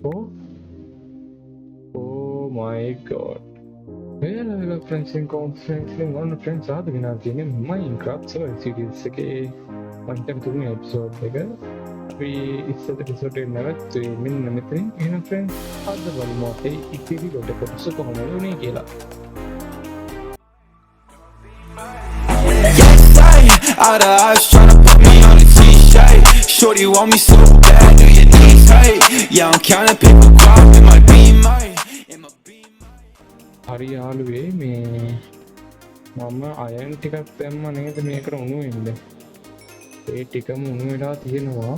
Oh, oh my god. Hello friends and conferencing on friends ආදගෙන තියෙන Minecraft server series එකේ මම තුන්වෙනි episode එක අපි ඉස්සෙල්ලා එපිසෝඩ් එක නැවතුනේ මෙන්න මෙතනින්. එහෙනම් friends අද බලමු අපේ ඉතිරි කොට කොටස කොහොමද උනේ කියලා. Out of eyes tryna put me on a t-shirt. Shorty want me so bad, do your knees hurt? Yeah, I'm counting paper crop, it might be mine. හරි යාළුවේ මේ මම අයන් ටිකක් දැම්ම නේද මේකට උණු වෙන්න. ඒ ටිකම උණු වෙලා තියෙනවා.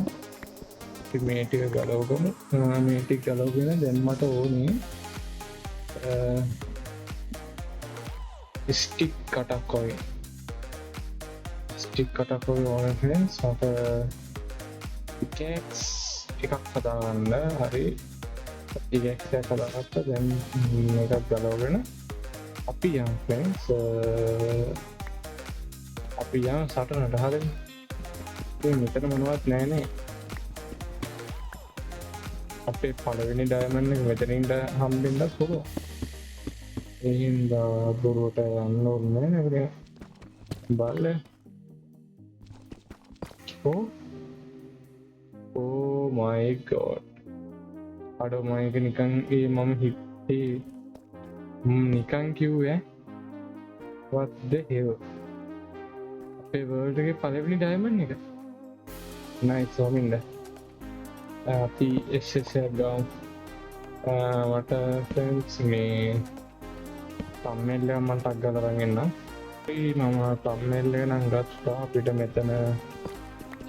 ඉතින් මේ ටික ගලවගමු. මේ ටික ගලවගෙන දැන් මට ඕනේ ස්ටික් කටක් වගේ. ස්ටික් කටක් වගේ ඕනේ friends. මට පිකැක්ස් එකක් හදාගන්න. හරි. පිකැක්ස් එකක් හදාගත්තා. දැන් මේකත් ගලවගෙන අපි යම් friends අපි යම් සටනට හරිද? ඉතින් මෙතන මොනවත් නැහැ නේ. අපේ පළවෙනි ඩයමන්ඩ් එක මෙතනින් හම්බෙන්නත් පුළුවන්. ඒ හින්දා දුරට යන්න ඕනේ නේද? බලන්න. Oh my god. අඩෝ මම එක නිකන් මම හිතේ නිකන් කිව්වේ what the hell. අපේ වර්ල්ඩ් එකේ පළවෙනි ඩයමන්ඩ් එක. nice හොමින්ද. අපි SS එක ගාමු. මට friends මේ thumbnail එක මම ටග් ගාලා අරන් එන්නම්. මම thumbnail එක නම් ගත්තා. අපිට මෙතන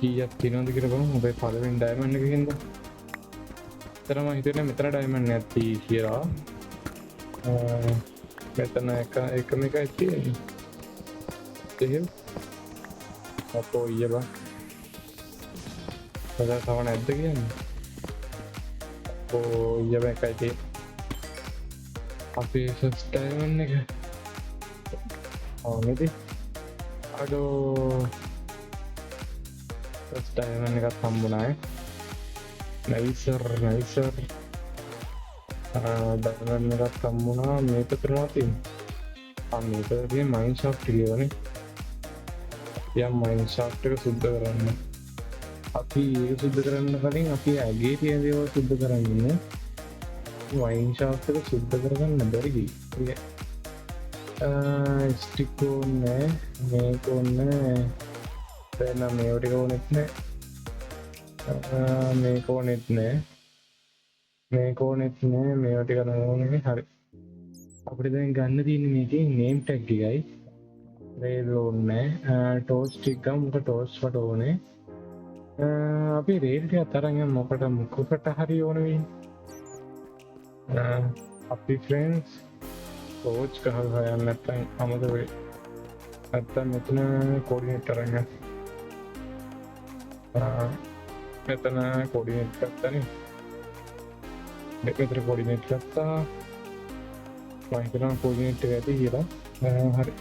කීයක් තියෙනවද කියලා බලමු. අපේ පළවෙනි ඩයමන්ඩ් එකකින්ද. එතන මම හිතුවේ මෙතන ඩයමන්ඩ් නැති කියලා. මෙතන එකම එකයි තියෙන්නේ. එහෙම අපෝ ඊයබා. කවදා තව නැද්ද කියන්නේ? අපෝ ඊයබා එකයි තියෙන්නේ. අපේ ෆස්ට් ඩයමන්ඩ් එක. නේද? අඩෝ ෆස්ට් ඩයමන්ඩ් එකක් හම්බුණා. නයිසර් ඩයමන්ඩ් එකක් හම්බුණා. මේක තුනක් තියෙනවා. මේක තියෙන්නේ මයින් ෂාෆ්ට් කියලානේ. යම් මයින් ෂාෆ්ට් එක සුද්ධ කරන්න. අපි ඒක සුද්ධ කරන්න කලින් අපි ඇගේ තියෙන දේවල් සුද්ධ කරන්න ඉන්නේ. මයින් ෂාෆ්ට් එක සුද්ධ කරගන්න බැරි කිය. ස්ටික් ඕනේ, මේක ඕනේ. දැන් මේව ටික ඕනෙත් නෑ. මේක ඕනෙත් නෑ. මේක ඕනෙත් නෑ. මේව ටික ඕනේ. හරි. අපිට දැන් ගන්න තියෙන්නේ මේකේ name tag එකයි. රේල් ඕනේ. ටෝස් ටික ගමු. මොකද ටෝස් වට ඕනේ. අපි රේල් ටික අරන් යමු. මොකකට හරි ඕන වෙන්නේ. අපි friends ටෝච් ගහලා යන්න නැත්නම් අමතක වෙයි. නැත්නම් මෙතන කෝඩිනේට් අරන් යන්න. මෙතන කෝඩිනේට් ගත්තානේ. මෙතන කෝඩිනේට් ගත්තා. මම හිතනවා කෝඩිනේට් එක ඇති කියලා. හරි.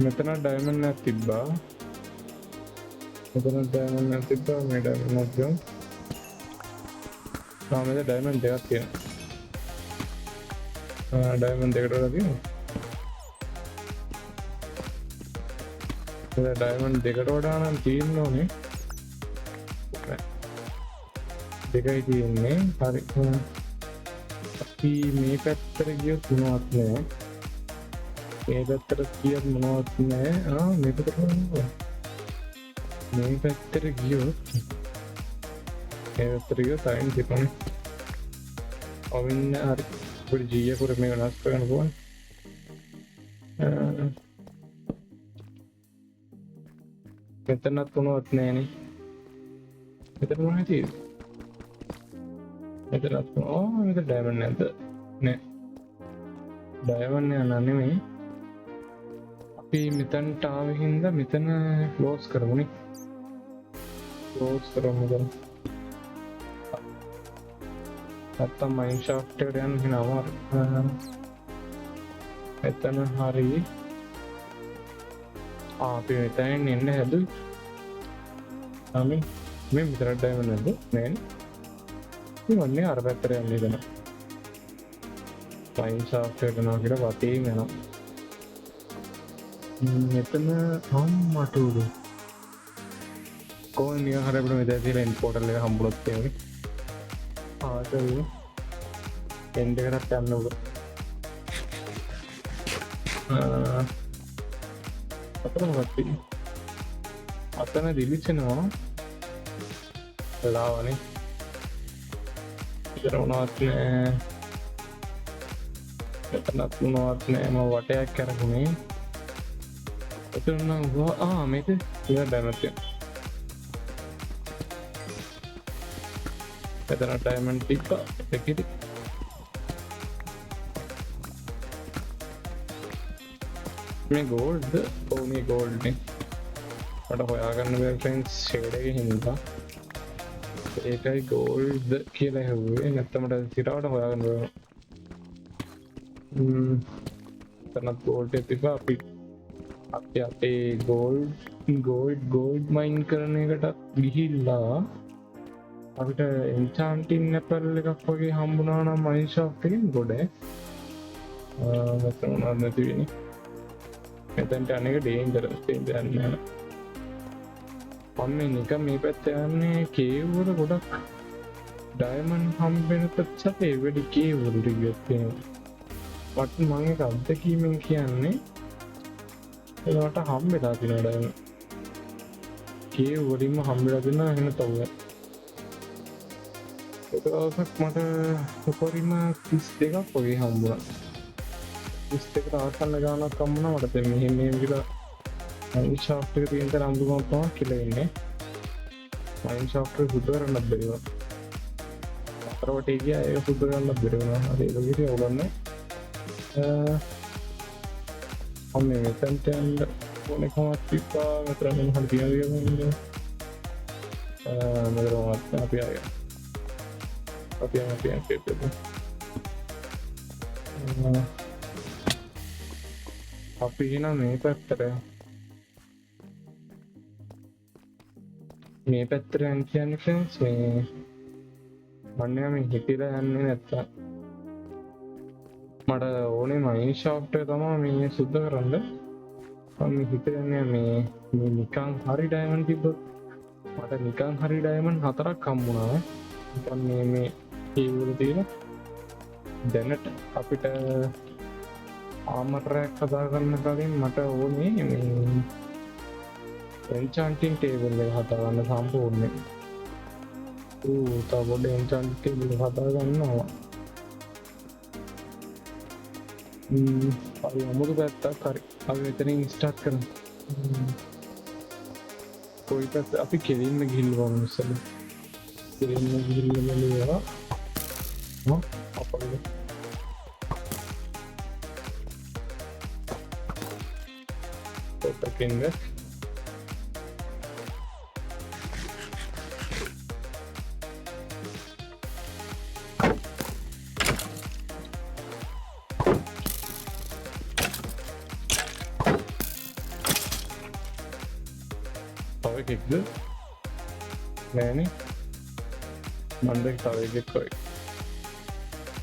මෙතන ඩයමන්ඩ් එකක් තිබ්බා. මේ ඩයමන්ඩ් එකක් ගමු. මෙතන ඩයමන්ඩ් දෙකක් තියෙනවා. ඩයමන්ඩ් දෙකට වඩා තියෙනවා. ඩයමන්ඩ් දෙකට වඩා නම් තියෙන්න ඕනේ. දෙකයි තියෙන්නේ. හරි. අපි මේ පැත්තට ගියොත් මොනවත් නැහැ. මේ පැත්තට ගියොත් මොනවත් නැහැ. මේ පැත්තට ගියොත් අයින් තිබුණේ. අවින්න හරි. පොඩි ජීය කර මේ වෙනස් කරන්න පුළුවන්. මෙතනත් මොනවත් නැහැනේ. මෙතන මොනවද තියෙන්නේ? මෙතනත් මෙතන ඩයමන්ඩ් නැද්ද? නෑ. ඩයමන්ඩ් නෑ නෙමෙයි. අපි මෙතනට ආවෙ හින්දා මෙතන ක්ලෝස් කරමුනේ. ක්ලෝස් කරමු දැන්. නැත්තම් මයින් ෂාෆ්ට් එකට යන්න හිනාවා. මෙතන හරි. අපි මෙතනින් එන්න හැදුවේ. අපි මේ මෙතනට ඩයමන්ඩ් නැද්ද නෑනේ මේ වන්නේ අර පැත්තට යන්නේ එතන මයින් ෂාෆ්ට් එකට යනවා කියලා වටේම යනවා මෙතන අම්මට උඩු කොහොමද නිකන් හරි අපිට මෙතන තියෙන එන්ඩ් පෝටල් එක හම්බුනොත් එන්නේ ආතල් එන්ඩ් එකකට යන්න උඩ අතන මොකක්ද තියෙන්නේ අතන දිලිසෙනවා වෙලාවනේ ඉතන මොනවත් නෑ එතනත් මොනවත් නෑ මම වටයක් කරගුණේ එතන නම් මේක ඉතින් ඩයමන්ඩ් තියෙනවා එතන ඩයමන්ඩ් ටික එකකිට මේ ගෝල්ඩ්ද ඔව් මේ ගෝල්ඩ් නේ මට හොයාගන්න බැරි ෆ්‍රෙන්ඩ්ස් ෂේඩ් එකේ හින්දා ඒකයි ගෝල්ඩ්ද කියලා හෙව්වේ නැත්නම් මට සිරාවට හොයාගන්න බැහැ එතනත් ගෝල්ඩ් එක තිබ්බා අපි අපේ ගෝල්ඩ් මයින් කරන එකටත් ගිහිල්ලා අපිට එන්චාන්ටින් ඇපල් එකක් වගේ හම්බුණා නම් මයින් ෂාප් එකෙන් ගොඩ මෙතන මොනවද නැති වෙන්නේ මෙතනට අනේක ඩේන්ජරස් දෙයක් නෑ මම නිකන් මේ පැත්තේ යන්නේ කේව් වල ගොඩක් ඩයමන්ඩ් හම්බෙන පැත්තට ඒ වෙඩි කේව් වල ටිකක් තියෙනවා මට මම ඒක අත්දැකීමෙන් කියන්නේ ඒකට හම්බෙලා තියෙනවා ඩයමන්ඩ් කේව් වලින්ම හම්බෙලා තියෙනවා එහෙම තවුව ඒක දවසක් මට උපරිම 32ක් වගේ හම්බුණා 32කට ආසන්න ගානක් හම්බුණා මට දැන් මෙහෙම කියලා මයින් ෂාෆ්ට් එක තියෙන තර අඳුමක් තමයි කියලා ඉන්නේ මයින් ෂාෆ්ට් එක සුද්ධ කරන්නත් බැරි වුණා අතරවට ගියා ඒක සුද්ධ කරන්නත් බැරි වුණා හරි ඒක විදිහට ඔයගොල්ලන්නේ අම්මේ මෙතනට යන්න ඕනේ කොහොමද තිබ්බා මෙතන මම හරි තියනවා මෙතන අපි ආයෙ අපි එන මේ පැත්තට යන්න කියන්නේ ෆ්‍රෙන්ඩ්ස් මේ මන්නේ මේ හිටිලා යන්නේ නැත්තම් මට ඕනේ මයින් ෂාෆ්ට් එක තමයි මේ සුද්ධ කරන්න මම හිතන්නේ මේ නිකන් හරි ඩයමන්ඩ් තිබ්බොත් මට නිකන් හරි ඩයමන්ඩ් 4ක් හම්බුණා නිකන් මේ ඒ වල තියෙන දැනට අපිට ආමර් එකක් හදාගන්න කලින් මට ඕනේ මේ එන්චාන්ටින් ටේබල් එක හදාගන්න සම්පූර්ණයෙන් තව පොඩ්ඩක් එන්චාන්ටින් ටේබල් එක හදාගන්නවා අපි අමුතු පැත්තක් හරි අපි මෙතනින් ස්ටාර්ට් කරමු කොයි පැත්ත අපි කෙලින්ම ගිහිල්ලා වමු ඉස්සෙල්ලා කෙලින්ම ගිහිල්ලා බලුවා අපේ පොතකින් තව එකක්ද නෑනේ මන්දක තව එකක් කොයි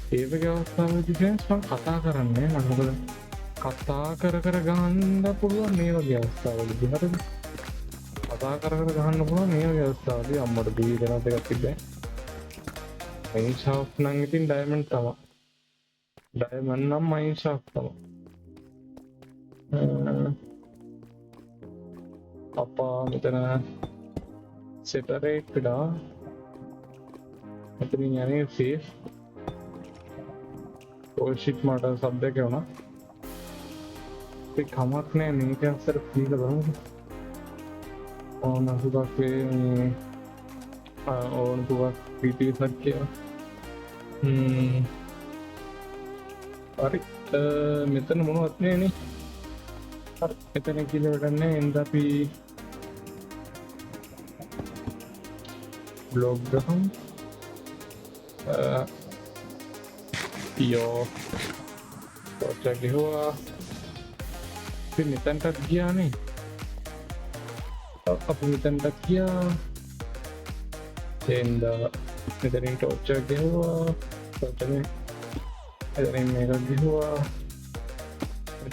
ඒ වගේ අවස්ථාවලදී ෆ්‍රෙන්ඩ්ස් මම කතා කරන්නේ මම මොකද කතා කර ගහන්න පුළුවන් මේ වගේ අවස්ථාවලදී හරිද කතා කර ගහන්න පුළුවන් මේ වගේ අවස්ථාවලදී අම්මට දී දෙනවා දෙකක් තිබ්බේ මයින් ෂාෆ්ට් නම් ඉතින් ඩයමන්ඩ් තමයි ඩයමන්ඩ් නම් මයින් ෂාෆ්ට් තමයි අපා මෙතන සෙපරේට් වෙලා මෙතනින් යන්නේ සේෆ් ෂිට් මට සබ්දයක් වුණා ඒක කමක් නෑ මේක අතර කියලා බලමු ඕන සුබක් වේ ඕන සුබක් පිටිසක් කියලා හරි මෙතන මොනවත් නෑනේ හරි මෙතන කියලා වැඩක් නෑ එන්ද අපි blog ගහමු Yo Project gua Ini tentat dia nih Apa ini tentat dia එන්ද මෙතරින් ටෝච්ච ගෙව්වා තොටන එතරින් මේක ගිහවා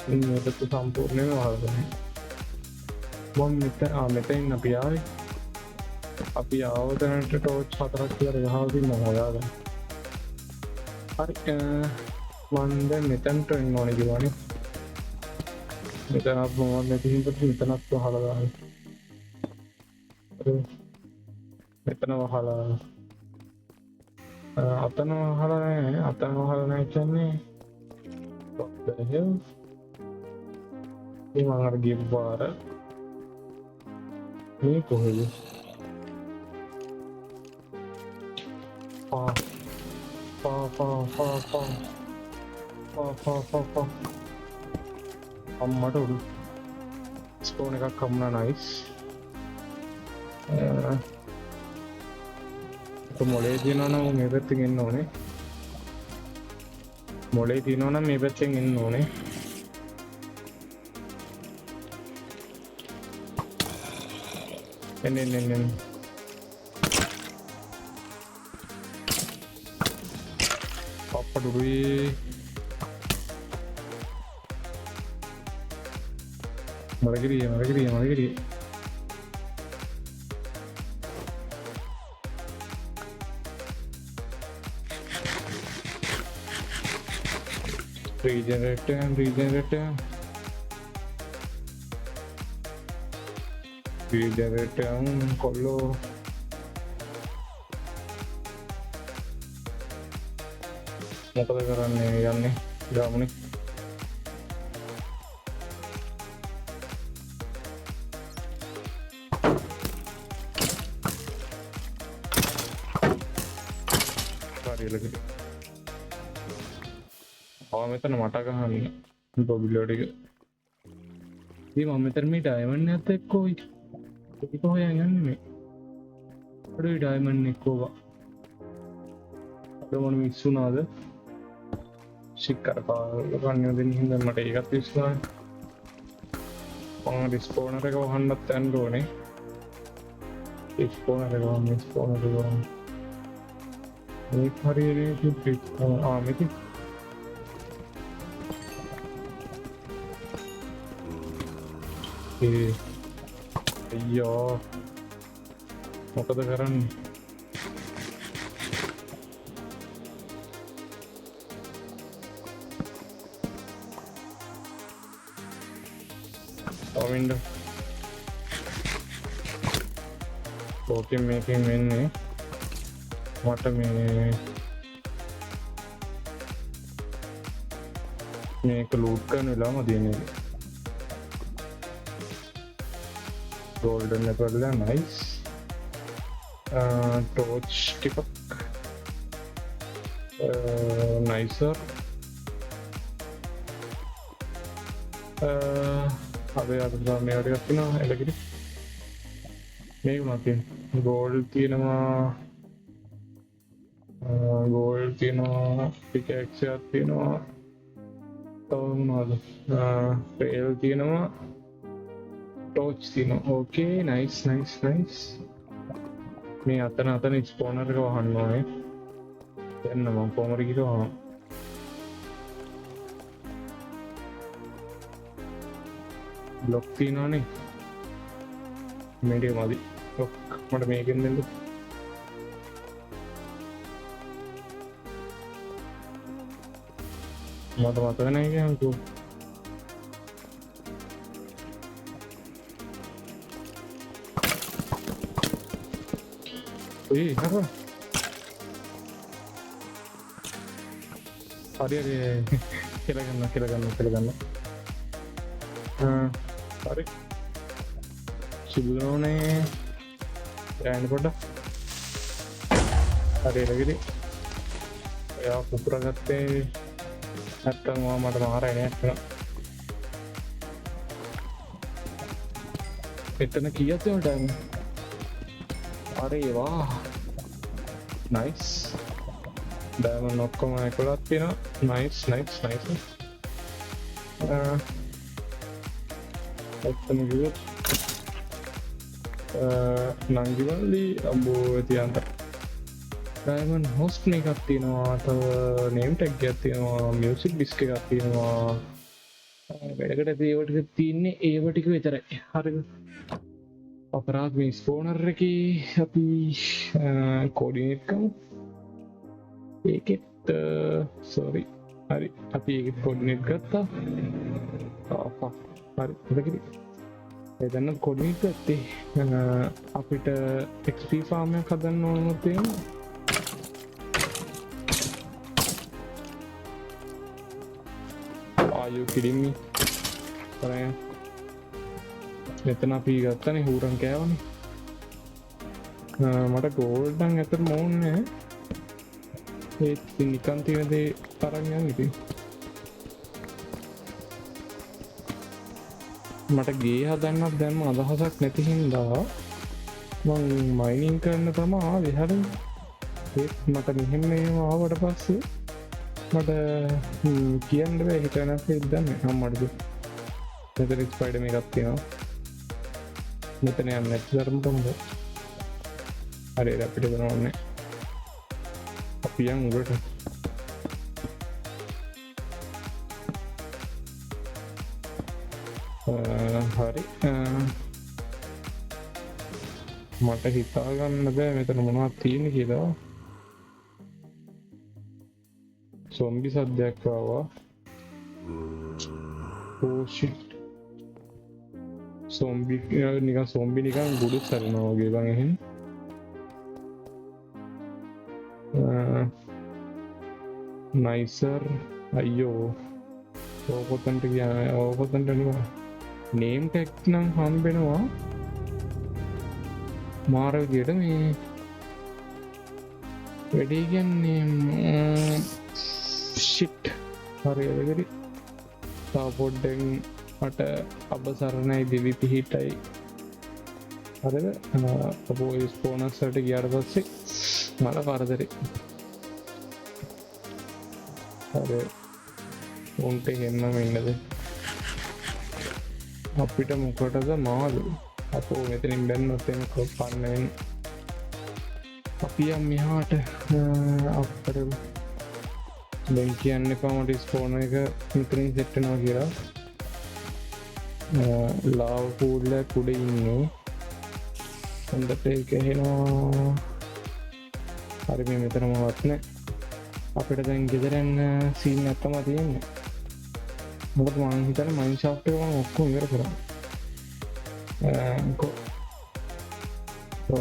මේකතු සම්පූර්ණය වාගන මොන් මෙතයින්න අපියායි අපි ආවතනට ටෝච් හතරක් කියර ගහවති මොහොදාද හරි මන්ද මෙතැන්ට එන්න ඕන කිවන මෙතනත් මොවත් නැතිහිට මෙතනත් හලදාන්න මෙතන වහලා අතන වහලනෑ අතන වහලනෑ කියන්නේ මඟට ගිබ්වාර මේ කොහෙද අම්මට උඩු ස්පෝන එකක් කම්ුණ නයිස් මොලේ තියනවන මේ පැත්ති එන්න ඕනේ මොලේ තියනවන මේ පැත්තෙන් එන්න ඕනේ එන්න අප්පඩුයි මරගිරිය regenerate කොල්ලෝ මොකද කරන්නේ යන්නේ ගාමුණේ කාරියලකට මෙතන මට ගහන්න බොබිලෝටික දී මම මෙතන මේ ඩයමන්ඩ් එකත් එක්කෝ ඒක හොයන් යන්නේ මේ අඩුයි ඩයමන්ඩ් එක්කෝවා අද මොන මිස් වුණාද ශික්කර පාගන්න දෙන්න හින්දා මට ඒකත් විශ්වාසයි මම රිස්පෝනර් එක වහන්නත් යන්න ඕනේ රිස්පෝනර් එක වහන්න මේක හරියට මෙති අයියෝ මොකද කරන්නේ window ඕකෙන් මේකෙන් වෙන්නේ මට මේක ලූට් කරන වෙලාවම දෙන්නේ golden level nice torch ටිකක් nicer අද මේ ටිකක් තියෙනවා එලකිරි මේක මාතින් gold තියෙනවා pickaxe එකක් තියෙනවා තව මොනවද rail තියෙනවා torch තියෙනවා okay nice මේ අතන ස්පෝනර් එක වහන්න ඕනේ දැන් මම කොහමද කිව්වා බ්ලොක් තියෙනවනේ මේකේ මදි බ්ලොක් මට මේකෙන් දෙන්න මට මතක නැහැ කියන්නකෝ හරි කෙලගන්න හරි සිදුනෝනේ යන්න පොඩ්ඩක් හරි එලකිරි ඔයා පුපුරගත්තේ නැත්තම් මට මාරයි නෑ එතන කීයක් තියෙනවද अरे वाह नाइस डायमंड ඔක්කොම 11ක් තියෙනවා नाइस එතන ගියොත් නංගිවලි අම්බෝ තියන්ට ඩයමන්ඩ් හොස්ට් එකක් තියෙනවා තව නේම් ටැග් එකක් තියෙනවා මියුසික් ඩිස්ක් එකක් තියෙනවා වැඩකට ඒව ටික තියෙන්නේ ඒව ටික විතරයි හරිද අපරාධ මේ ස්පෝනර් එකේ අපි කෝඩිනේට් කරමු ඒකෙත් සෝරි හරි අපි ඒකෙත් කෝඩිනේට් ගත්තා හරි එතකිරි එදන්න කොඩිනේට් ගත්තේ අපිට XP ෆාර්ම් එකක් හදන්න ඕනම තියෙනවා Are you kidding me? Paraya. මෙතන අපි ගත්තනේ හූරන් කෑවනේ. මට ගෝල්ඩ් නම් ඇත්තටම ඕනේ නැහැ. ඒත් නිකන් තියෙන දේ තරම් යන ඉතින්. මට ගේ හදන්නත් දැන්ම අදහසක් නැති හින්දා මං මයිනින් කරන්න තමයි ආවේ හරිද? ඒත් මට මෙහෙම මේව ආවට පස්සේ මට කියන්න බෑ හිත වෙනස් වෙද්දන්න අම්මටද මෙතන ස්පයිඩර් එකක් තියෙනවා මෙතන යන්න නැති ධර්මයට හොඳ හරි අපිට බලන්න අපි යන් උඩට හරි මට හිතා ගන්න බෑ මෙතන මොනවද තියෙන්නේ කියලා zombie සද්දයක් ආවා oh shit zombie නිකන් ගුඩු සරනවා වගේ බං එහෙන් nicer අයියෝ ඕකොතන්ට ගියා ඕකොතන්ට නෙවෙයි name tag නම් හම්බෙනවා මාර විදියට මේ වැඩි කියන්නේ shit හරි එදගරි තව පොඩ්ඩෙන් මට අබසරණයි දෙවි පිහිටයි හරිද අපෝ ස්පෝනර්ස් වලට ගියාට පස්සේ මට කරදරේ හරි උන්ට හෙන්නම ඉන්නද අපිට මොකටද මාළු අපෝ මෙතනින් බැන්නොත් එම පන්න අපි යම් මෙහාට අපට දැන් කියන්න එපා මට ස්පෝන එක මෙතනින් සෙට් වෙනවා කියලා ලාව පූල් එක උඩ ඉන්නේ හොඳට ඒක එනවා හරි මේ මෙතන මොකවත් නැහැ අපිට දැන් ගෙදර යන සීන් එකක් තමයි තියෙන්නේ මොකද මම හිතන්නේ මයින් ෂාෆ්ට් එක මම ඔක්කොම ඉවර කරා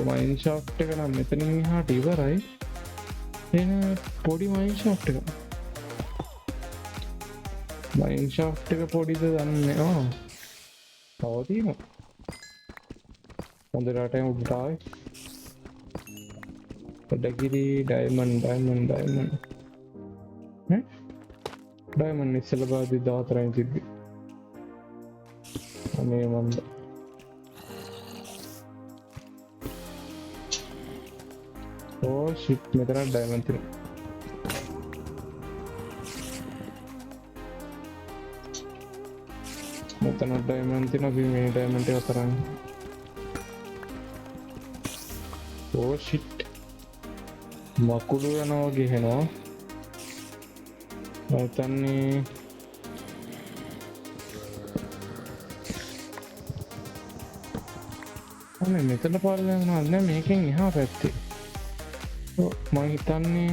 මයින් ෂාෆ්ට් එක නම් මෙතනින් එහාට ඉවරයි එන පොඩි මයින් ෂාෆ්ට් එක මයින් ෂාෆ්ට් එක පොඩිද දන්නේ තව තියෙනවා හොඳ රටෙන් උඩට ආවේ පොඩකිරි ඩයමන්ඩ් ඩයමන්ඩ් ඉස්සෙල්ලා බාදි 14න් තිබ්බි අනේ මන්ද ඕ ෂිට් මෙතන ඩයමන්ඩ් තියෙනවා මෙතන ඩයමන්ඩ් තියෙනවා අපි මේ ඩයමන්ඩ් එක තරම් ඕ ෂිට් මකුළු යනවා ගහනවා හිතන්නේ අනේ මෙතන පාරේ යනවා නෑ මේකෙන් එහා පැත්තේ මම හිතන්නේ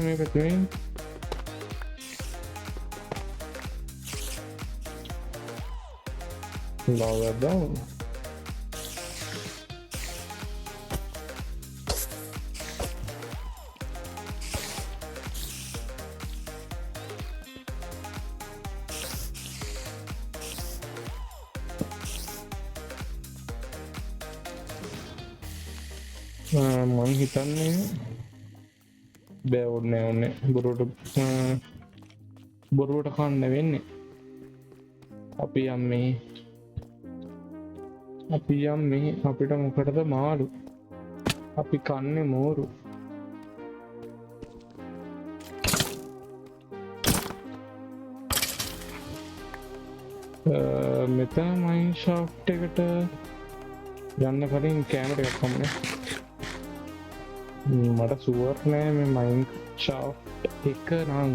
මේ පැත්තේ lower down මං හිතන්නේ බෑ ඕනේ බොරුවට කන්න වෙන්නේ අපි යන්නේ අපිට මොකටද මාළු අපි කන්නේ මෝරු මෙතන මයින් ෂාෆ්ට් එකට යන්න කලින් කැමරා එකක් කොම්නේ මට සුවර් නෑ මේ මයින්ක්‍රාෆ්ට් එක නම්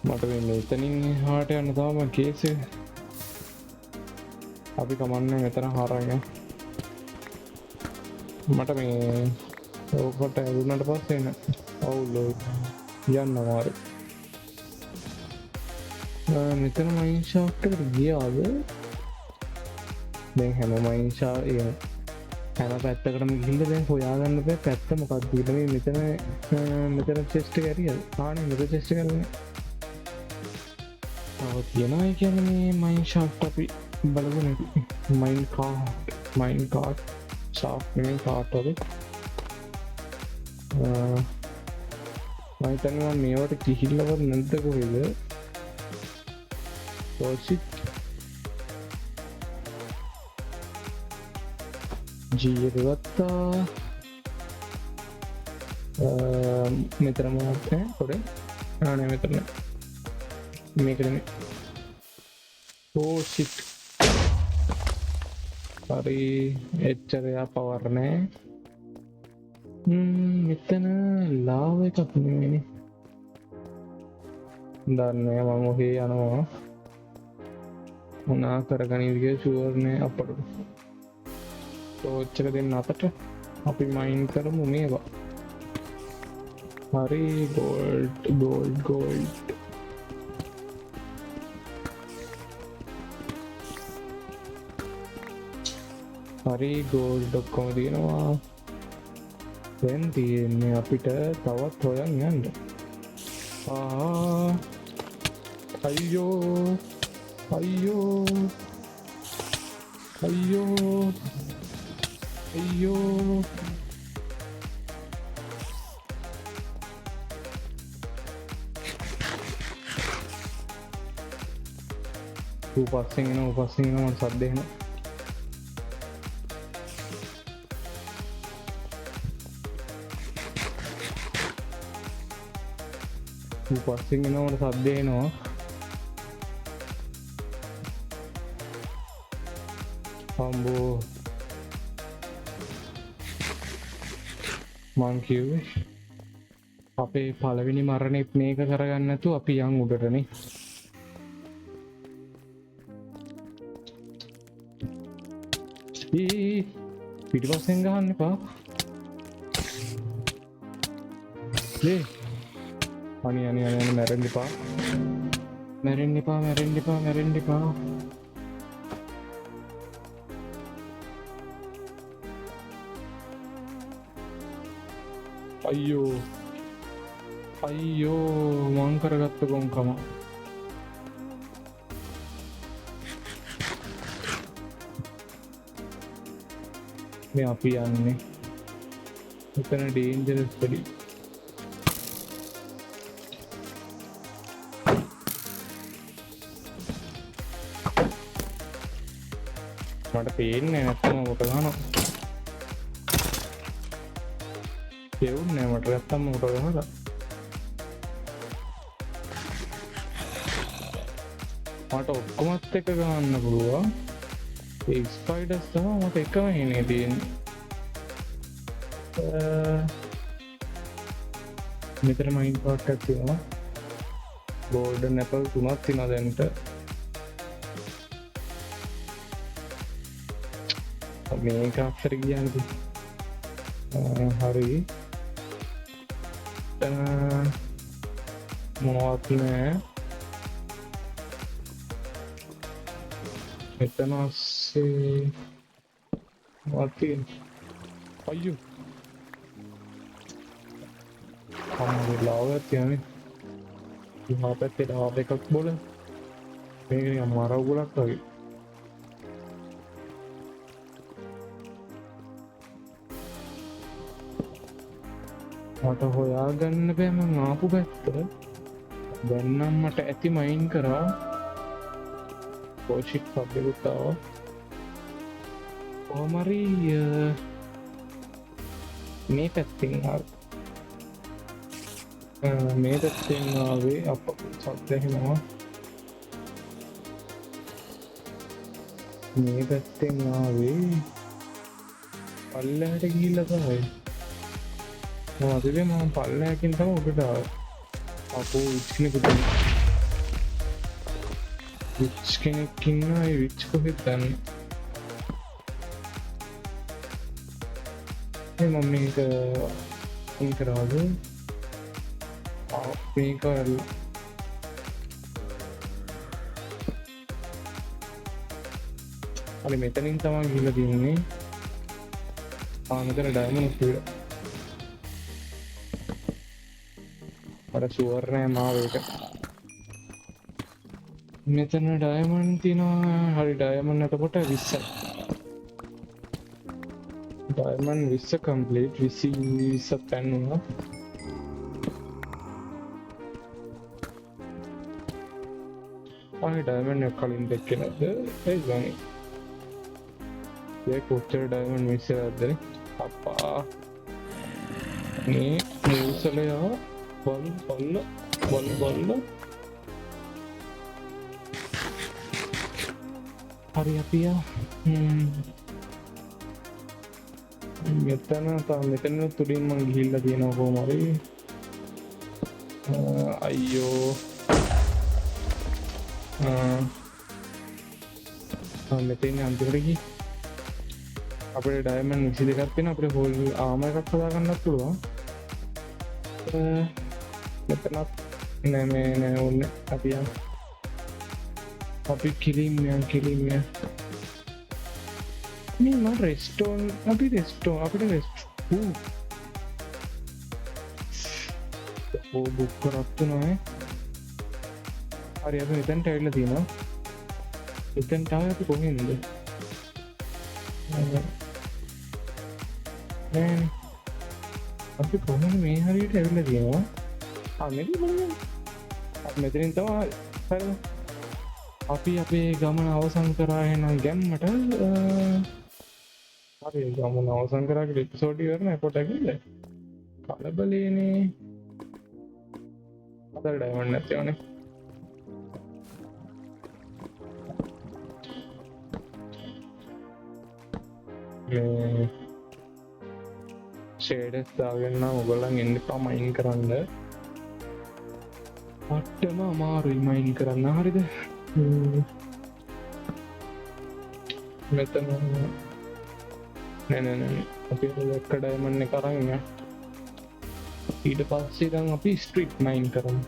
මට මේ මෙතනින් එහාට යන්න තාම කේස් එක. අපි කමන්නේ මෙතන හරගෙන මට මේ ඕකට ඇදුනට පස්සේ එන අවුල්ලෝ යන්න අමාරු. මෙතන මයින් ෂාෆ්ට් එකට ගියාද? දැන් හැම මයින් හැම පැත්තකටම ගිහිල්ලා දැන් හොයාගන්න බෑ පැත්ත මොකක්ද කියලා. මේ මෙතන චෙස්ට් එක ඇරියද? ආනේ මෙතන චෙස්ට් එක ගන්න. තව තියෙනවා ඒ කියන්නේ මේ මයින් ෂාෆ්ට් අපි බලමු නැති. මයින් කාට් ෂාෆ්ට් නෙමෙයි කාට් වගේ. මම හිතන්නේ මේවට කිහිල්ලවත් නැද්ද කොහෙද? shit ජී එක ගත්තා. මෙතන මොකක්ද පොඩේ? නෑ මෙතන මේක නෙමෙයි. shit හරි එච්චර යා පවර් නෑ. මෙතන ලාව එකක් නෙමෙයිනේ. දන්නේ මම ඔහේ යනවා මොනා කරගනිද කියලා ෂුවර් නෑ අපට. ටෝච් එක දෙන්න අතට අපි මයින් කරමු මේවා. හරි ගෝල්ඩ් හරි ගෝල්ඩ් ඔක්කොම තියෙනවා. දැන් තියෙන්නේ අපිට තවත් හොයන් යන්න. අයියෝ පස්සෙන් එනවා මට සද්ද එනවා. පස්සෙන් එනවා මට සද්ද එනවා. අම්බෝ මං කිව්වේ අපේ පළවෙනි මරණෙත් මේක කරගන්න නැතුව අපි යන් උඩටනේ. පිටිපස්සෙන් ගහන්න එපා. අනි මැරෙන්න එපා. අයියෝ මං කරගත්ත ගොන්කම. මේ අපි යන්නේ එතන ඩේන්ජරස් වැඩි. මට පේන්නේ නැත්තම කොට ගන්නවා. පේන්නේ මට නැත්තම කොට ගන්නවා. මට ඔක්කොමත් එක ගන්න පුළුවන්. ඒ ස්පයිඩර්ස් තමයි මට එකම එන්නේ තියෙන්නේ. මෙතන මයින් පාට් එකක් තියෙනවා. ගෝල්ඩන් ඇපල් 3ක් තියෙනවා දැන්ට. මේක අක්ෂර කියන්නේ. හරි. මොනවත් නෑ. මෙතන අස්සේ වතින් අයියෝ අම්මගේ ලාවයක් තියන්නේ. ඉහා පැත්තේ ලාව එකක් බොල මේක නිකන් මරව ගොඩක් වගේ. මට හොයාගන්න බෑ මං ආපු පැත්ත. දැන් නම් මට ඇති මයින් කරා. පොෂික් පබ්ලිකුත් ආවා. කොහොමරි මේ පැත්තෙන් මේ පැත්තෙන් ආවේ අප සද්ද ඇහෙනවා. මේ පැත්තෙන් ආවේ පල්ලෙහාට ගිහිල්ලා තමයි මම පල්ලෙහාකින් තමයි උඩට ආවේ. අපෝ විච් කෙනෙක් ඉන්නවා. ඒ විච් කොහෙද දන්නේ? මම මේක කරාද මේක හරි මෙතනින් තමා ගිහිල්ලා තියන්නේ. මෙතන ඩයමන්ඩ් කියලා අර ෂුවර් නෑ මාව ඒක. මෙතන ඩයමන්ඩ් තියෙනවා. හරි ඩයමන්ඩ් එතකොට 20යි. ඩයමන්ඩ් 20 කම්ප්ලීට් 20 පැන් වුණා. ආයේ ඩයමන්ඩ් එක කලින් දැක්කේ නැද්ද? ඒ ගානේ. ඒ කොච්චර ඩයමන්ඩ් මිස් කරාද? අප්පා. මේ මූසලයා බල හරි අපියා මෙතන තුලින් මං ගිහිල්ලා තියෙනවා කොහොම හරි. අයියෝ මෙතන අන්තිමට ගිහින් අපේ ඩයමන්ඩ් 22ක් තියෙනවා. අපිට හෝල් ආම එකක් හදාගන්නත් පුළුවන්. මෙතනත් නෑ ඕනේ අපියා. අපි කිලිම් මේ මම අපිට බුක් කරත්තු නෑ. හරි අපි මෙතැන්ට ඇවිල්ලා තියෙනවා. එතැන්ට ආවේ අපි කොහෙන්ද? අපි කොහොමද මේ හරියට ඇවිල්ලා තියෙනවා? මෙතනින් තමයි හරිද? අපි අපේ ගමන අවසන් කරා එහෙනම් ගැම්මට. හරි ගමන අවසන් කරා කියලා එපිසෝඩ් එක කරන එපොට ඇවිල්ලා කලබලේනේ. අතර ඩයමන්ඩ් නැතිවනේ. ෂේඩස් දාගෙන නම් ඔයගොල්ලන් එන්න එපා මයින් කරන්න. අට්ටම අමාරුයි මයින් කරන්න. හරිද? මෙතන නෑ අපි එක ඩයමන්ඩ් එක අරන් යන්න. ඊට පස්සේ දැන් අපි ස්ට්‍රිප් මයින් කරමු.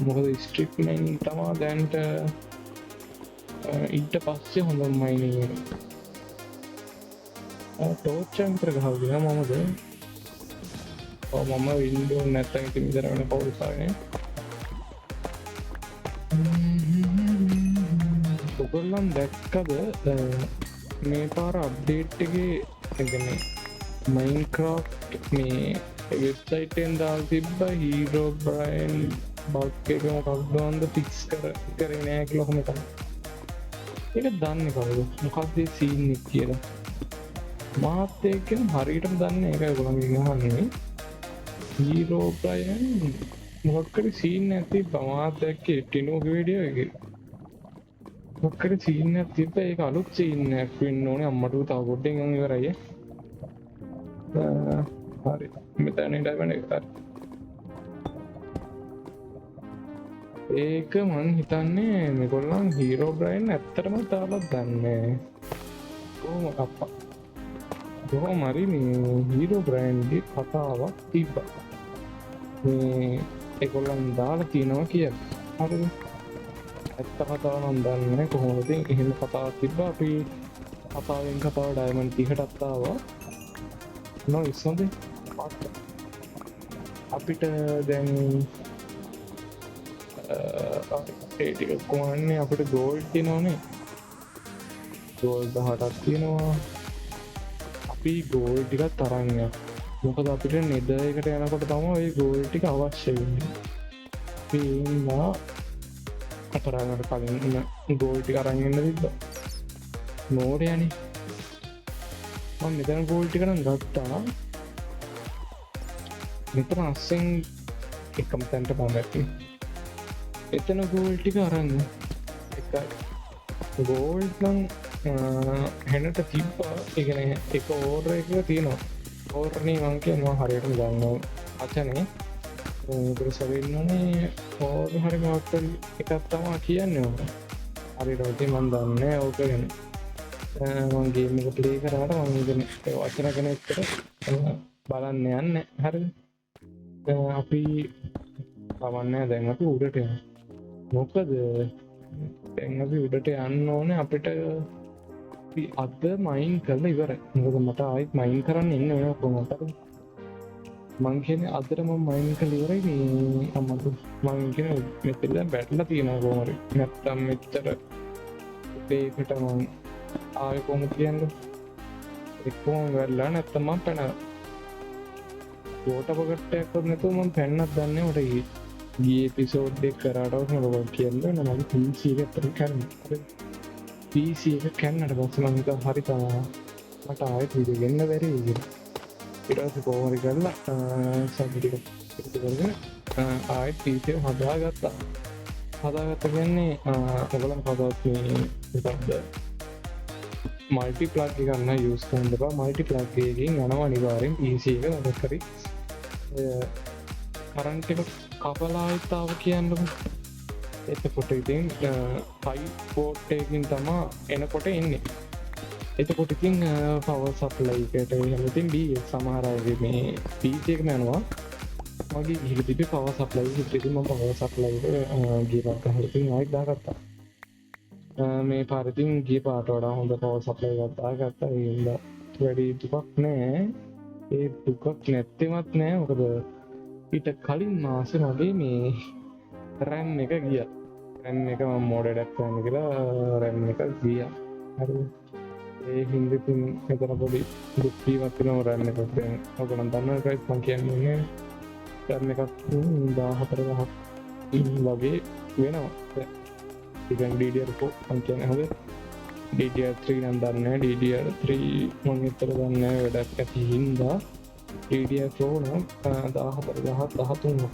මොකද ස්ට්‍රිප් මයින් තමයි දැන්ට ඊට පස්සේ හොඳ මයිනින් එක. ටෝච් අන්තර ගහගෙන මමද මම වින්ඩෝ නැත්තම් ඉතින් විතර වෙන පවුල් පානේ. ඔයගොල්ලන් දැක්කද මේ පාර අප්ඩේට් එකේ කියන්නේ මයින්ක්‍රාෆ්ට් මේ වෙබ්සයිට් එකෙන් දාලා තිබ්බ හීරෝ බ්‍රයන් බග් එක මොකක්ද ෆික්ස් කරේ නෑ කියලා කොහොමද තමයි. ඒක දන්නේ කවුද? මොකක්ද ඒ සීන් එක කියලා. මාත් ඒක හරියටම දන්නේ ඒකයි ඔයගොල්ලන්ගෙන් අහන්නේ. හීරෝ බ්‍රයන් මොකක් කරේ සීන් නැති මාත් දැක්කේ ටිනෝගේ වීඩියෝ එකේ. මොකක්ද සීන් එකක් තිබ්බ. ඒක අලුත් සීන් එකක් වෙන්න ඕනේ. අම්මට තව පොඩ්ඩෙන් යන් ඉවරයි. හරි මෙතන ඩයමන්ඩ් එක හරි. ඒක මං හිතන්නේ මේගොල්ලන් හීරෝ බ්‍රයන් ඇත්තටම තාලත් දන්නේ. කොහොම අප්පා කොහොම හරි මේ හීරෝ බ්‍රයන්ගේ කතාවක් තිබ්බා. මේ ඒගොල්ලන් දාලා තියෙනවා කියලා. හරිද? ඇත්ත කතාව නම් දන්නේ කොහොමද? ඉතින් එහෙම කතාවක් තිබ්බා. අපි කතාවෙන් කතාව ඩයමන්ඩ් 30ටත් ආවා. නොයිස්නද? අපිට දැන් ඒ ටික කොහොමන්නේ අපිට ගෝල්ඩ් තියෙනවනේ. ගෝල්ඩ් 18ක් තියෙනවා. අපි ගෝල්ඩ් ටිකක් තරන් යනවා. මොකද අපිට නෙදර් එකට යනකොට තමයි ওই ගෝල්ඩ් ටික අවශ්‍ය වෙන්නේ. අපි ඉන්නවා අපරාධකට කලින් ගෝල්ඩ් ටික අරන් එන්න තිබ්බා. නෝරයනේ. මම මෙතන ගෝල්ඩ් ටික නම් ගත්තා. මෙතන අස්සෙන් එකම තැනට පොමැටි. එතන ගෝල්ඩ් ටික අරන් එකයි. ගෝල්ඩ් නම් හෙනට තිබ්බ එකන එක ඕර එක තියෙනවා ඕර්ණී මං කියනවා හරියට ගන්න අචනේ සරන්නනේ ඕර හරි මවත්තල් එකත්තමා කියන්න ඕන හරි රෝති මන් දන්න ඕක ගැන මංගේමක පලේ කරට මංගෙන වචන කන එක්කට බලන්න යන්න හරි අපි පවන්න දැන් අපි උඩට මොකද දැන් අපි උඩට යන්න ඕන අපිට අද මයින් කරල ඉවර මොකද මට ආයිත් මයින් කරන්න එන්න වෙන කොමට මං කියන අදරම මයින් කළ ඉවරයි මේ අම්මතු මං කියන මෙතල බැටල තියෙන කෝමරි නැත්තම් මෙච්චර ඒකට මං ආය කොම කියන්න එක්කෝම වෙල්ලා නැත්තමම් පැන ගෝටපකට්ටයක් නැතු මම පැන්නත් දන්න ට ගිය පිසෝඩ් දෙක් කරටවත් නොලො කියන්න නමගේ පිසික පරි කරන්න පිසි එක කැන්නට පස්ස මහිත හරි තමා මට ආයත් විදගන්න බැරි ඉගෙන ඉරස කෝමරි කරලා සටික කරගෙන ආයත් පිසිය හදාගත්තා හදාගත්ත කියන්නේ ඔගලන් පදත් මල්ටි ප්ලග් කරන්න යස් කන්ඩපා මල්ටි ප්ලග්ගේකින් යනවා අනිවාරෙන් පිසි එක දකරි කරන්ටික කපලායිතාව කියන්නක එතකොට ඉතින් පයි පෝට්ටයකින් තමා එනකොට එන්නේ එතකොට ඉතින් පව සප්ලයිකට හමතින් බී සමහරයගේ මේ පීචයක මැනවා මගේ හිලිපි පව සප්ලයි පිතිම පව සප්ලයිට ගේපත් හතින් අයික් දාගත්තා මේ පාරතින් ගේ පාට වඩා හොඳ පව සප්ලයි ගත්තා ගත්තා ඒද වැඩි දුකක් නෑ ඒ දුකක් නැත්තෙමත් නෑ මොකද ඊට කලින් මාස මගේ මේ රැම් එක ගිය රැම් එක මෝඩ ඩක්වන්න කියලා රැම් එක ගිය හරි ඒ හින්දතින් එතන පොඩි දුක්්පීමත්තිනව රැම් එකක් ඔකනම් දන්න එකයි පං කියන්නේ රැම් එකක් 14,000ක් වගේ වෙනවා ඉගන් ඩඩරකෝ පංකයන හද ඩඩ3 නම් දන්න ඩඩ3 මං එතර දන්න වැඩක් ඇති හින්දා ඩෝන 14,000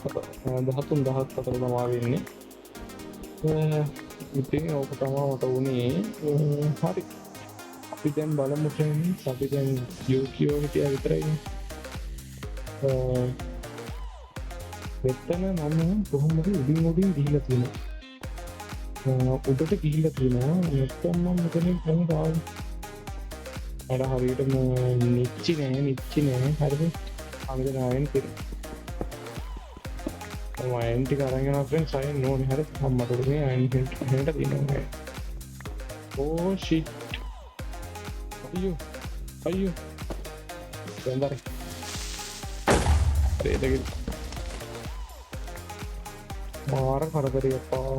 13 දහත් අතර තමා වෙන්නේ ඉතින් ඕක තමාමට වනේ හරි අපි දැන් බලමුටෙන් සපි දැන් යෝකෝ හිටිය විතරයි වෙත්තන මම කොහොමද උඩින් උඩින් ගිහිල තියෙන උඩට ගිහිල තියෙනවා නැත්තම්ම මෙතන කොහොම දාව අඩ හරියටම නිච්චි නෑ හරිද අමිදනාවෙන් පිර මයින්ටි කරගෙනෙන් සයි නෝනි හර හම්මටේ අයින්ට තිනවා ඕෂි අයු සැදර රේදක මාර කරකරිය පා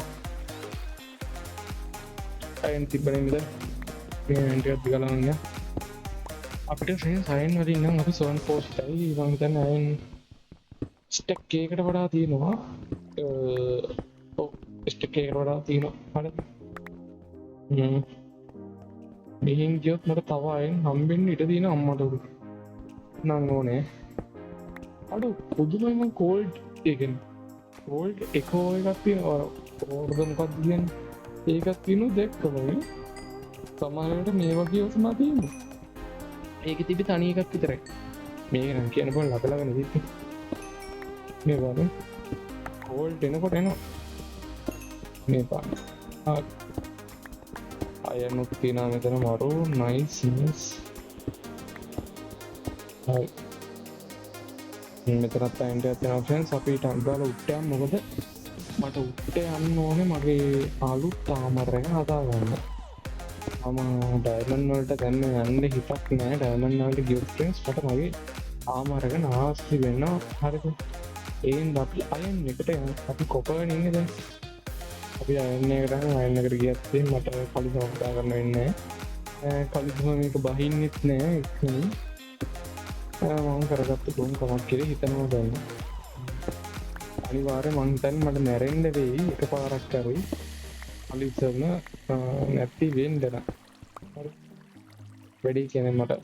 අයන් තිබනමිද ට ගලන්න අපිට සයින් වලින්නම් අපි සොන් පෝස්ටයි වංතන්න අයන් ස්ටක්කේකට වඩා තියෙනවා ස්ටකේකට වඩා තියෙනවා හට මෙහින් ගියොත් මට තවයෙන් හම්බෙන් ඉට තියෙන අම්මටරු නං ඕනේ අඩු පුදුමම කෝල්ඩ් එකෙන් කෝල්ඩ් එකෝ එකක් තියෙන ඕර්දමකක් දියන් ඒකත් තියනු දෙක්කමයි සමහට මේ වගේ ඔසමා තියන්න ඒක තිබි තනී එකක් විතරයි මේ නම් කියන පොල් ලබලගන දී මේ බල කෝල්ඩ් එනකොට එනවා මේ පා අයනුත් තිනා මෙතන මරු නයිස් මෙතරත් අයින්ට ඇතන ෆෙන් අපි ටන්ගල උට්ටයම් මොකද මට උට්ට යන්න ඕනේ මගේ අලුත් තාමරක හදාගන්න ඩයිමන් වලට ගන්න යන්න හිතක් නෑ ඩයිමන් වලට ගියොට්ටෙන්ස් පට මගේ ආමරක නාස්ති වෙන්න හරික ඒන් අපි අයන් එකට අපි කොපගෙන ඉන්න දැන් අපි අයන්නකට අයන්නකට ගියත්තේ මට කලි සවතා කරන්න වෙන්න කලිතුමක බහින්නෙත් නෑ එක්න මං කරගත්ත ගොන් කමක් කෙර හිතනවා ගන්න අනිවාර මංතන් මට මැරෙන්ඩ වෙයි එක පාරක් කරයි අලිසරන නැත්ති වෙන්ඩන වැඩි කියන මට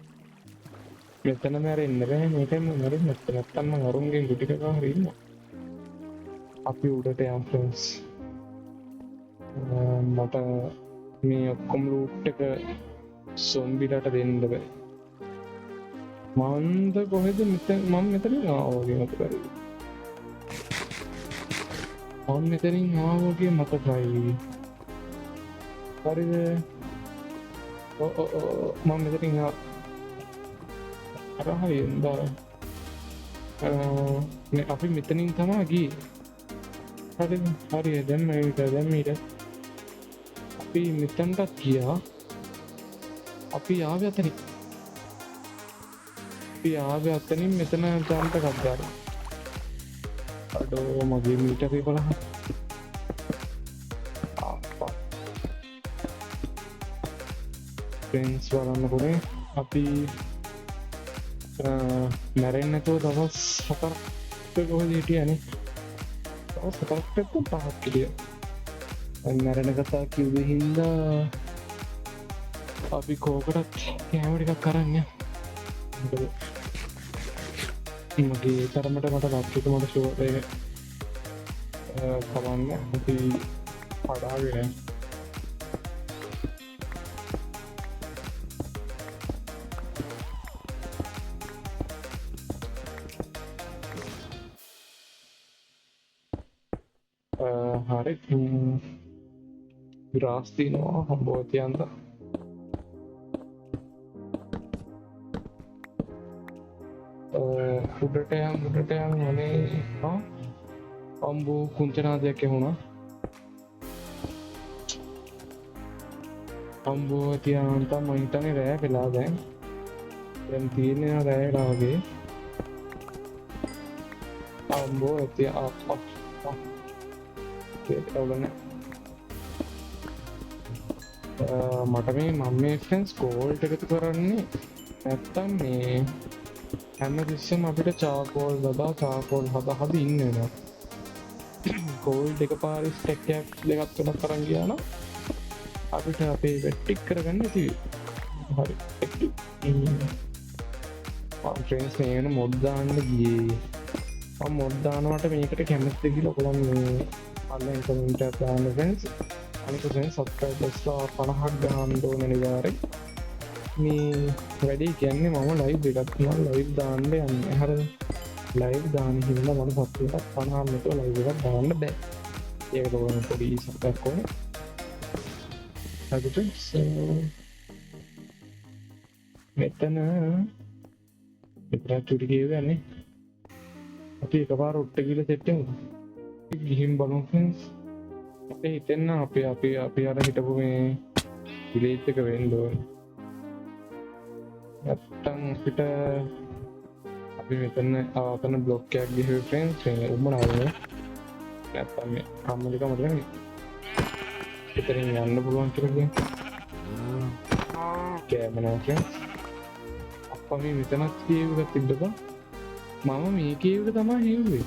මෙතන මැරෙන්න්න බෑ මේකම මර නැත්ත නැත්තම්ම අරුන්ගේ ගුටිකකාරන්න අපි උඩට යම් ෆ්‍රන්ස් මට මේ ඔක්කොම් ලූට් එක සොම්බිලට දෙන්න බෑ මන්ද කොහෙද මෙතන මම මෙතනින් ආවා වගේ මතකයි මම මෙතනින් ආවා වගේ මතකයි හරිද මම මෙතනින් අර හරියට අපි මෙතනින් තමා ගියේ හරිය දැන් ඊට අපි මෙතනටත් ගියා අපි ආවේ අතනින් මෙතන ජම්ප් එකක් දාලා අඩෝ මගේ මීටරේ බලන්න ෆ්‍රෙන්ඩ්ස් බලන්නකොනේ අපි මැරෙන්නේ නැතුව දවස් 4ක් කොහෙද හිටියනේ දවස් 4ක් පහක් හිටියා මැරෙන කතා කිව්වේ හින්දා අපි කෝකටත් කෑම ටිකක් අරන් යමු මගේ තරමට මට ලක්කිට මට ෂෝ එක කමන්න අපි පඩාගෙන හරි විරාස් තියනවා හම්බෝතියන්ද උඩට යම් මොනේ අම්බෝ කුංචනාදයක් එහුණා අම්බෝ තියන්ත මහිතනේ රෑ වෙලා දැන් තියෙන රෑලා වගේ අම්බෝ ඇති ඔවුලන මට මේ මම මේ ෆ්‍රෙන්ඩ්ස් කෝල්ට එකතු කරන්නේ නැත්තම් මේ හැම තිස්සෙම අපිට චාකෝල් දදා චාකෝල් හද ඉන්නවා කෝල් දෙක පාරි ස්ටෙක්යක් දෙකක් තුනක් කරන් ගියා නම් අපිට අපේ වෙට්ටික් කරගන්න ඇති හරි ෆ්‍රෙන්ඩ්ස් මේකන මොඩ් දාන්න ගියේ මම මොඩ් දානවට මේකට කැමති කියලා ඔයගොල්ලන් මේ අල්ලෙන් කමෙන්ට් එකක් දාන්න ෆ්‍රෙන්ඩ්ස් අනික ෆ්‍රෙන්ඩ්ස් සබ්ස්ක්‍රයිබර්ස්ලා 50ක් ගන්න ඕන නිවාරේ මේ වැඩි කියන්නේ මම ලයිව් එකක් මම ලයිව් දාන්න යන්නේ හරිද ලයිව් දාන්න හින්දා මම සබ්ස්ක්‍රයිබ් 50 මෙතන ලයිව් එකක් දාන්න බෑ ඒකට ඕන පොඩි සබ්ස්ක්‍රයිබ් ඕනේ හරිද මෙතන චුටි කියවන්නේ අපි එකපාර උට්ට ගිහලා සෙට් වෙමු ගිහින් බලමු ෆ්‍රෙන්ඩ්ස් අපේ හිතෙන්න අපි අර හිටපු මේ විලේජ් එක වෙන්න ඕනේ නැත්තම් අපිට අපි මෙතන ආතන බ්ලොක් එකක් ගිහුවේ ෆ්‍රෙන්ඩ්ස් මේ උඹනාවේ නැත්තම් මේ කම්මලිකම දෙන්නේ ඉතින් යන්න පුළුවන් කියලා කැමනා ෆ්‍රෙන්ඩ්ස් අප්පා මේ මෙතනත් කියුවක තිබ්බා මම මේ කියුවක තමයි හිව්වේ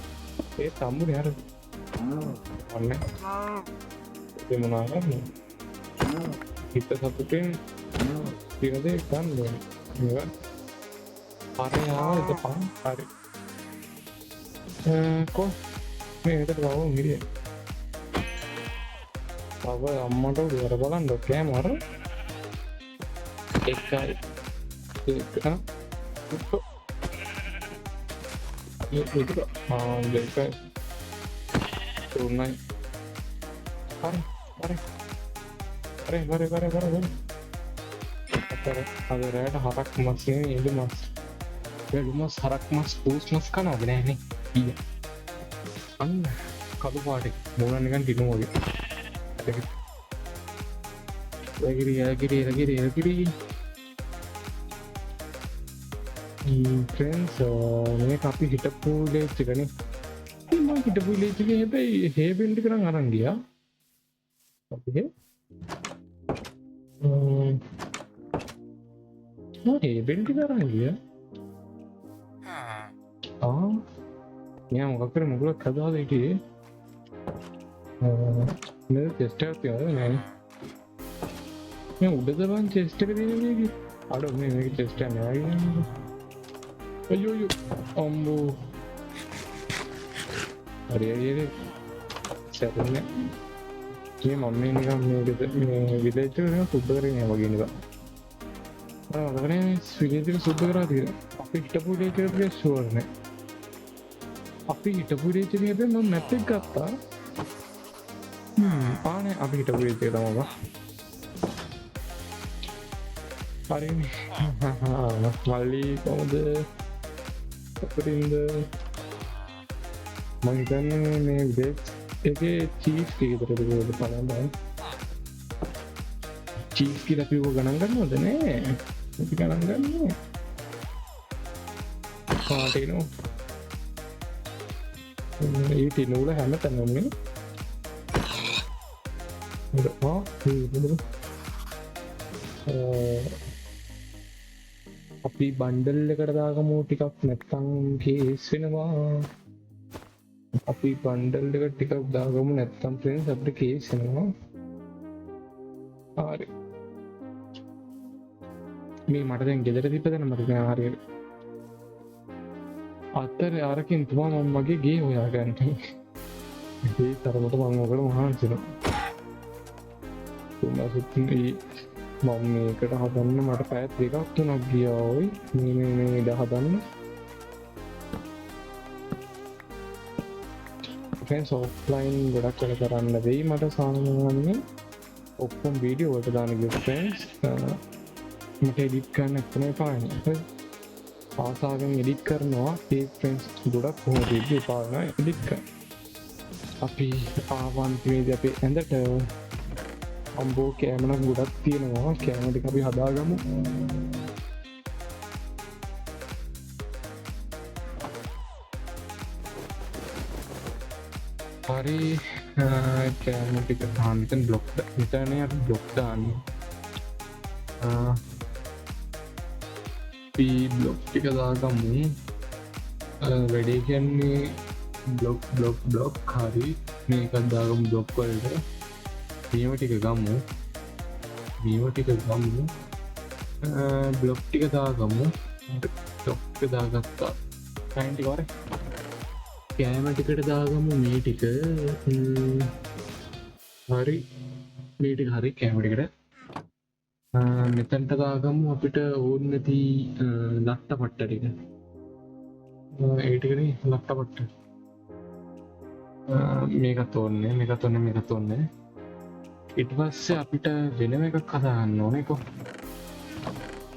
ඒ සම්මුනේ අර අන්න ඒ මොනවා කරන්නේ හිත සතුටින් පිරදේ ගන්න ඕනේ හරි ආවද පන් හරි කො මේකට ගාව මිරිය තව අම්මට උඩර බලන්න කෑම අර එකයි ඒක දෙකයි තුනයි හරි අද රෑට හරක් මස් නෙවෙයි එළු මස් එළු මස් හරක් මස් පූස් මස් කනවද නෑනේ ඊය අන්න කළු පාටේ මූණ නිකන් කිනු වගේ යකිරි ෆ්‍රෙන්ඩ්ස් මේක අපි හිටපු විලේජ් එකනේ මම හිටපු විලේජ් එකේ හැබැයි හේ බිල්ඩ් කරන් අරන් ගියා අපි හේ බිල්ඩ් කරන් ගියා මෙයා මොකක් කර මුගලක් හදාලා හිටියේ මේ ටෙස්ට් එකක් තියනවා නේද මේ උඩද බං ටෙස්ට් එක දෙන්නේ මේකේ අර මේක ටෙස්ට් එක නෑ අයියෝ අම්බෝ හරි සැපුනේ මේ මම නිකන් මේ විලේජ් එක නිකන් සුද්ධ කරගෙන යනවා වගේ නිකන් අරනේ විලේජ් එක සුද්ධ කරලා තියෙනවා. අපි හිටපු විලේජ් එකට ෂුවර් නෑ. අපි හිටපු විලේජ් එකේ හැබැයි මම මැප් එක ගත්තා. ආනේ අපි හිටපු විලේජ් එක තමයි බා. හරිනේ. මල්ලි කොහොමද? අපිටින්ද මම හිතන්නේ මේ විලේජ් එකේ චීෆ් කීයකටද බලන්න. චීෆ් කියලා අපි ඔක ගණන් ගන්නවද නෑ? අපි ගණන් ගන්නෑ. කාටේනෝ. ඒ තිනුල හැම තැනම නේ. අපි බන්ඩල් එකට දාගමු ටිකක් නැත්තම් කේස් වෙනවා. අපි බන්ඩල් එකට ටිකක් දාගමු නැත්තම් ෆ්‍රෙන්ඩ්ස් අපිට කේස් වෙනවා. හරි. මේ මට දැන් ගෙදර තිබ්බද මට දැන් හරියට. අතර අරකින් තුමා මම මගේ ගේ හොයාගන්න. ඒ තරමට මම ඔකට මහන්සි වෙනවා. තුමාසුත්නේ මම මේකට හදන්න මට පැය දෙකක් තුනක් ගියා ඔයි. මේ ඉඩ හදන්න. ෆ්‍රෙන්ඩ්ස් ඔෆ්ලයින් ගොඩක් වැඩ කරන්න වෙයි මට සාමාන්‍යයෙන්. ඔක්කොම වීඩියෝ වලට දාන්න ගිය ෆ්‍රෙන්ඩ්ස් මට එඩිට් කරන්න එක්කනේ පාන්නේ. ආසාවෙන් එඩිට් කරනවා ඒ ෆ්‍රෙන්ඩ්ස් ගොඩක් කොහොමද ඉන්නේ පාන එඩිට් කරන්න. අපි ආවන් මේ අපි ඇඳට අම්බෝ කෑමක් ගොඩක් තියෙනවා. කෑම ටික අපි හදාගමු. හරි කෑම ටික දාන්න මෙතන බ්ලොක් මෙතනනේ අපි බ්ලොක් දාන්නේ. අපි බ්ලොක් ටික දාගමු. වැඩේ කියන්නේ බ්ලොක් හරි මේකත් දාගමු බ්ලොක් වලට. මේව ටික ගමු. බ්ලොක් ටික දාගමු. බ්ලොක් ටික දාගත්තා. කයින් ටික වරේ. කෑම ටිකට දාගමු මේ ටික. හරි මේ ටික හරි කෑම ටිකට. මෙතනට දාගමු අපිට ඕන නැති ලට්ට පට්ට ටික. ඒ ටිකනේ ලට්ට පට්ට. මේකත් ඕනේ මේකත් ඕනේ. ඊට පස්සේ අපිට වෙනම එකක් හදාගන්න ඕනේ කො.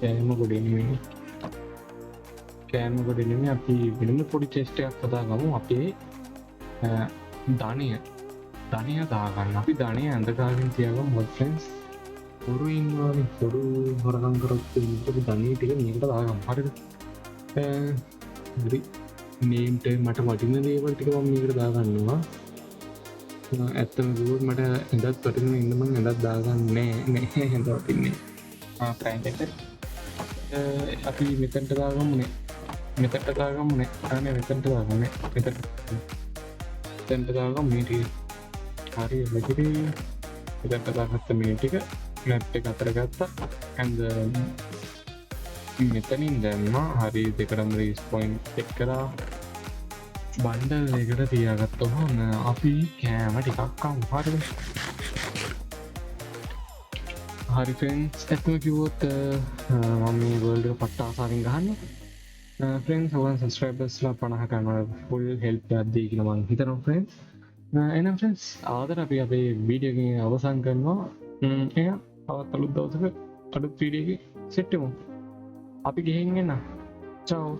කෑම ගොඩ නෙමෙයි අපි වෙනම පොඩි ටෙස්ට් එකක් හදාගමු. අපේ ධනිය දාගන්න. අපි ධනිය ඇඳගාගෙන තියාගමු මොකද ෆ්‍රෙන්ඩ්ස්. පොරු ඉන්නවානේ පොරු හොරගම් කරොත් අපි ධනිය ටික මේකට දාගමු. හරිද? හරි. නේම් ටේම් මට වටින දේවල් ටික මම මේකට දාගන්නවා. ඇත්තම කිව්වොත් මට ඇඳත් වටින ඉන්න මම ඇඳත් දාගන්නේ නෑ. ඇඳ වටින්නේ. ෆ්‍රයින්ඩ් එක. අපි මෙතනට දාගමුනේ. මෙතනට දාගමු මෙතනට දාගමු මේ ටික. හරි මෙතන මෙතනට දාගත්ත මේ ටික මැප් එක අතර ගත්තා. and මෙතනින් දැම්මා. හරි දෙකටම රීස් පොයින්ට් සෙට් කරා. බණ්ඩල් එකට තියාගත්තොත් අපි කෑම ටිකක් කමු. හරිද? හරි ෆ්‍රෙන්ඩ්ස් ඇත්තම කිව්වොත් මම මේ වර්ල්ඩ් එක පට්ට ආසාවෙන් ගහන්නේ. ෆ්‍රෙන්ඩ්ස් ඔයගොල්ලන් සබ්ස්ක්‍රයිබර්ස්ලා 50 කරනවා ෆුල් හෙල්ප් එකක් දෙයි කියලා මම හිතනවා ෆ්‍රෙන්ඩ්ස්. එහෙනම් ෆ්‍රෙන්ඩ්ස් ආදර අපි අපේ වීඩියෝ එකේ අවසන් කරනවා. එහෙනම් තවත් අලුත් දවසක අලුත් වීඩියෝ එකේ සෙට් වෙමු. අපි ගිහින් එන්න. චාව්.